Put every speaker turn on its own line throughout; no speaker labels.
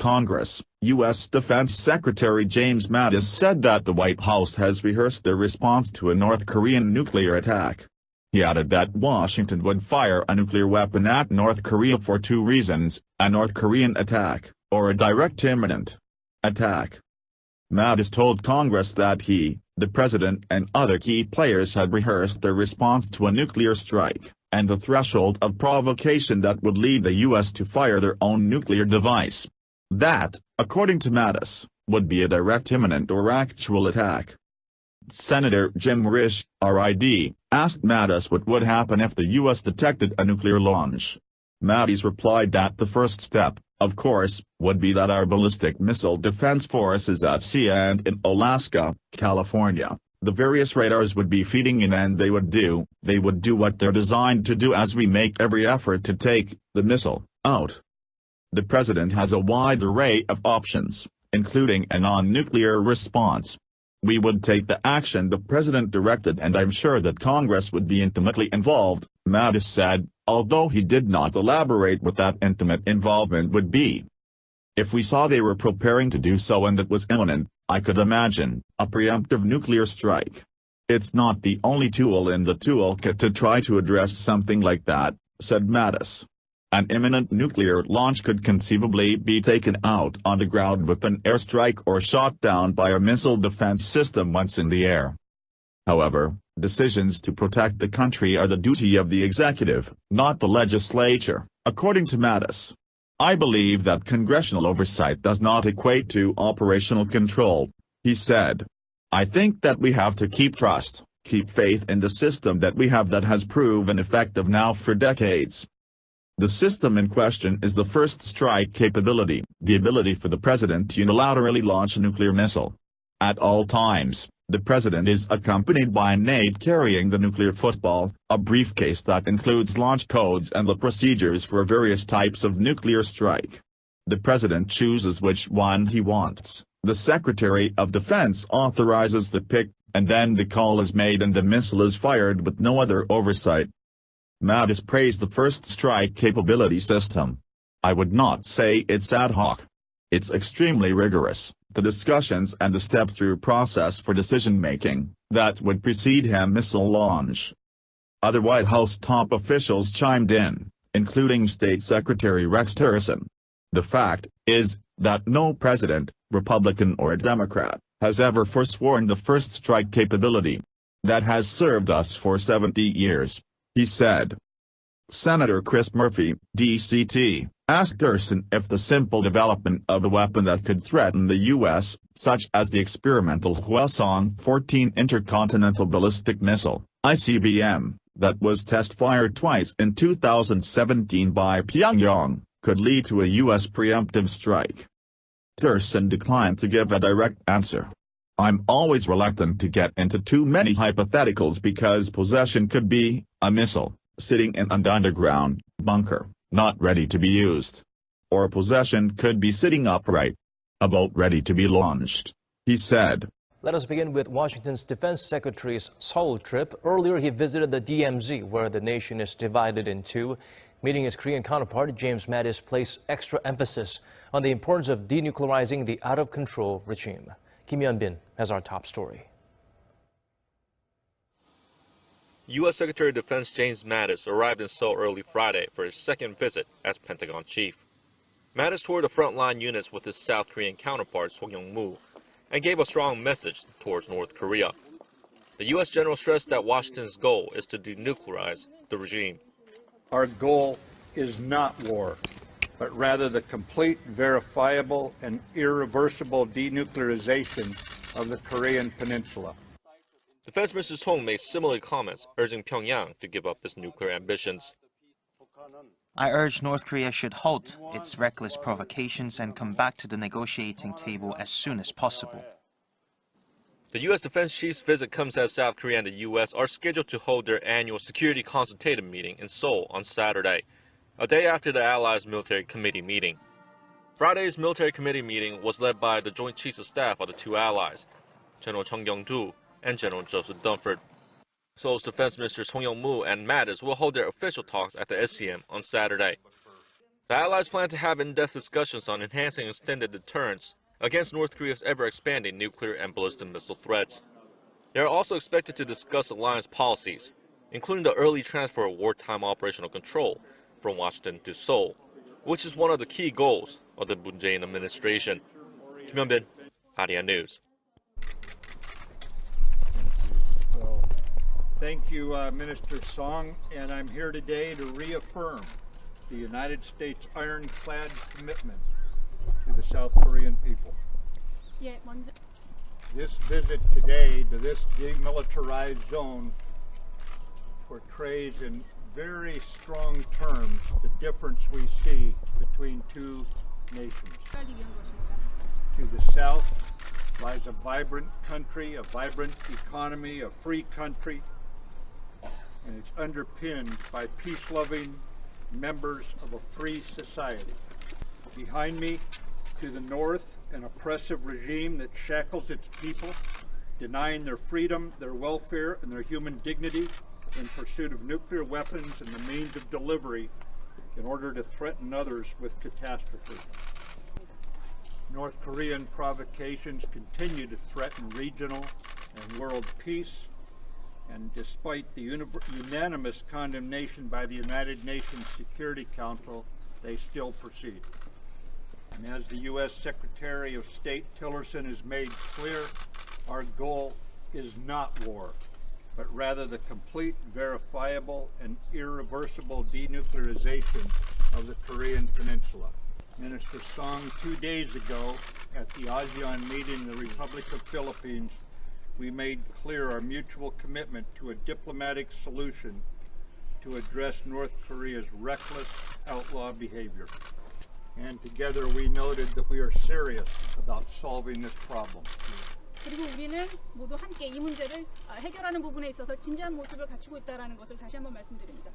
Congress, U.S. Defense Secretary James Mattis said that the White House has rehearsed their response to a North Korean nuclear attack. He added that Washington would fire a nuclear weapon at North Korea for two reasons: a North Korean attack, or a direct imminent attack. Mattis told Congress that he, the president and other key players had rehearsed their response to a nuclear strike, and the threshold of provocation that would lead the U.S. to fire their own nuclear device. That, according to Mattis, would be a direct imminent or actual attack. Senator Jim Risch, RID, asked Mattis what would happen if the U.S. detected a nuclear launch. Mattis replied that the first step, of course, would be that our ballistic missile defense forces at sea and in Alaska, California, the various radars would be feeding in, and they would do what they're designed to do as we make every effort to take the missile out. The president has a wide array of options, including a non-nuclear response. We would take the action the president directed, and I'm sure that Congress would be intimately involved, Mattis said, although he did not elaborate what that intimate involvement would be. If we saw they were preparing to do so and it was imminent, I could imagine a preemptive nuclear strike. It's not the only tool in the toolkit to try to address something like that, said Mattis. An imminent nuclear launch could conceivably be taken out on the ground with an airstrike or shot down by a missile defense system once in the air. However, decisions to protect the country are the duty of the executive, not the legislature, according to Mattis. I believe that congressional oversight does not equate to operational control, he said. I think that we have to keep faith in the system that we have that has proven effective now for decades. The system in question is the first strike capability, the ability for the president to unilaterally launch a nuclear missile. At all times, the president is accompanied by an aide carrying the nuclear football, a briefcase that includes launch codes and the procedures for various types of nuclear strike. The president chooses which one he wants, the Secretary of Defense authorizes the pick, and then the call is made and the missile is fired with no other oversight. Mattis praised the first strike capability system. I would not say it's ad hoc. It's extremely rigorous, the discussions and the step-through process for decision-making that would precede a missile launch. Other White House top officials chimed in, including State Secretary Rex Tillerson. The fact is that no president, Republican or Democrat, has ever forsworn the first strike capability. That has served us for 70 years, he said. Senator Chris Murphy, DCT, asked Tillerson if the simple development of a weapon that could threaten the U.S., such as the experimental Hwasong-14 intercontinental ballistic missile, ICBM, that was test-fired twice in 2017 by Pyongyang, could lead to a U.S. preemptive strike. Tillerson declined to give a direct answer. I'm always reluctant to get into too many hypotheticals because possession could be a missile sitting in an underground bunker, not ready to be used. Or possession could be sitting upright, about ready to be launched, he said.
Let us begin with Washington's Defense Secretary's Seoul trip. Earlier, he visited the DMZ, where the nation is divided in two. Meeting his Korean counterpart, James Mattis placed extra emphasis on the importance of denuclearizing the out-of-control regime. Kim Yeon-bin has our top story.
U.S. Secretary of Defense James Mattis arrived in Seoul early Friday for his second visit as Pentagon chief. Mattis toured the frontline units with his South Korean counterpart Song Yong-moo and gave a strong message towards North Korea. The U.S. general stressed that Washington's goal is to denuclearize the regime.
Our goal is not war, but rather the complete, verifiable, and irreversible denuclearization of the Korean Peninsula.
Defense Minister Song made similar comments, urging Pyongyang to give up its nuclear ambitions.
I urge North Korea should halt its reckless provocations and come back to the negotiating table as soon as possible.
The U.S. defense chief's visit comes as South Korea and the U.S. are scheduled to hold their annual Security Consultative Meeting in Seoul on Saturday, a day after the Allies' military committee meeting. Friday's military committee meeting was led by the Joint Chiefs of Staff of the two allies, General Chung Kyung-do and General Joseph Dunford. Seoul's Defense Ministers Song Yong-moo and Mattis will hold their official talks at the SCM on Saturday. The allies plan to have in-depth discussions on enhancing extended deterrence against North Korea's ever-expanding nuclear and ballistic missile threats. They are also expected to discuss alliance policies, including the early transfer of wartime operational control from Washington to Seoul, which is one of the key goals of the Moon Jae-in administration. Kim Hyun-bin, Korea News.
Thank you, Minister Song, and I'm here today to reaffirm the United States ironclad commitment to the South Korean people. This visit today to this demilitarized zone portrays in very strong terms the difference we see between two nations. To the south lies a vibrant country, a vibrant economy, a free country, and it's underpinned by peace-loving members of a free society. Behind me, to the north, an oppressive regime that shackles its people, denying their freedom, their welfare, and their human dignity in pursuit of nuclear weapons and the means of delivery in order to threaten others with catastrophe. North Korean provocations continue to threaten regional and world peace, and despite the unanimous condemnation by the United Nations Security Council, they still proceed. And as the U.S. Secretary of State Tillerson has made clear, our goal is not war, but rather the complete, verifiable, and irreversible denuclearization of the Korean Peninsula. Minister Song, 2 days ago at the ASEAN meeting in the Republic of Philippines, we made clear our mutual commitment to a diplomatic solution to address North Korea's reckless outlaw behavior. And together we noted that we are serious about solving this problem.
그리고 우리는 모두 함께 이 문제를 해결하는 부분에 있어서 진지한 모습을 갖추고 있다는 것을 다시 한번 말씀드립니다.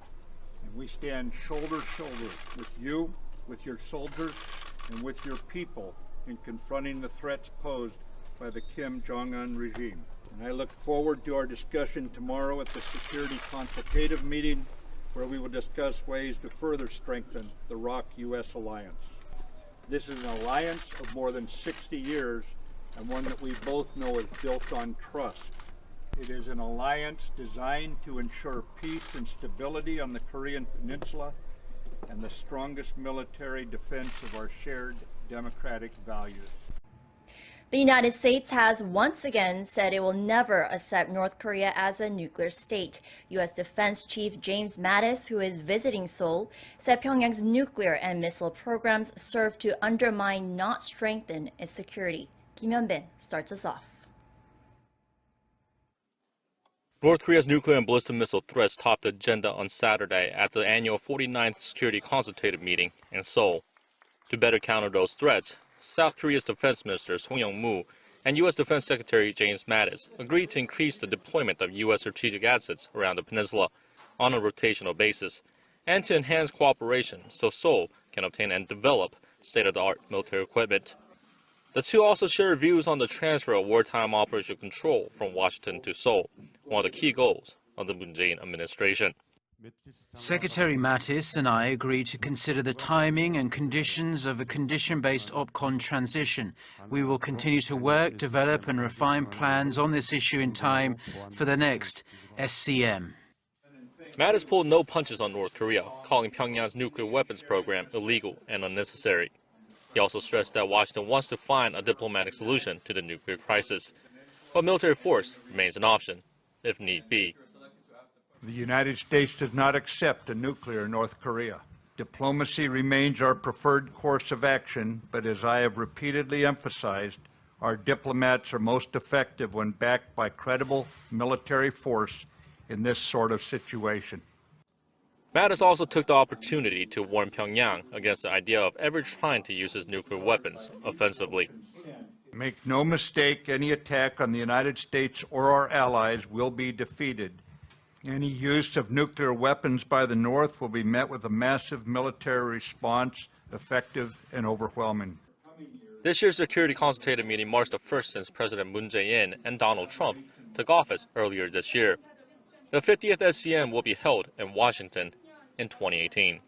And we stand shoulder to shoulder with you, with your soldiers, and with your people in confronting the threats posed by the Kim Jong-Un regime. And I look forward to our discussion tomorrow at the Security Consultative Meeting, where we will discuss ways to further strengthen the ROK-U.S. alliance. This is an alliance of more than 60 years and one that we both know is built on trust. It is an alliance designed to ensure peace and stability on the Korean Peninsula and the strongest military defense of our shared democratic values.
The United States has once again said it will never accept North Korea as a nuclear state. U.S. Defense Chief James Mattis, who is visiting Seoul, said Pyongyang's nuclear and missile programs serve to undermine, not strengthen, its security. Kim Hyun-bin starts us off.
North Korea's nuclear and ballistic missile threats topped the agenda on Saturday at the annual 49th Security Consultative Meeting in Seoul. To better counter those threats, South Korea's Defense Minister Song Yong-moo and U.S. Defense Secretary James Mattis agreed to increase the deployment of U.S. strategic assets around the peninsula on a rotational basis and to enhance cooperation so Seoul can obtain and develop state-of-the-art military equipment. The two also shared views on the transfer of wartime operational control from Washington to Seoul, one of the key goals of the Moon Jae-in administration.
Secretary Mattis and I agreed to consider the timing and conditions of a condition-based OPCON transition. We will continue to work, develop and refine plans on this issue in time for the next SCM.
Mattis pulled no punches on North Korea, calling Pyongyang's nuclear weapons program illegal and unnecessary. He also stressed that Washington wants to find a diplomatic solution to the nuclear crisis, but military force remains an option, if need be.
The United States does not accept a nuclear North Korea. Diplomacy remains our preferred course of action, but as I have repeatedly emphasized, our diplomats are most effective when backed by credible military force in this sort of situation.
Mattis also took the opportunity to warn Pyongyang against the idea of ever trying to use its nuclear weapons offensively.
Make no mistake, any attack on the United States or our allies will be defeated. Any use of nuclear weapons by the North will be met with a massive military response, effective and overwhelming.
This year's Security Consultative Meeting marks the first since President Moon Jae-in and Donald Trump took office earlier this year. The 50th SCM will be held in Washington in 2018.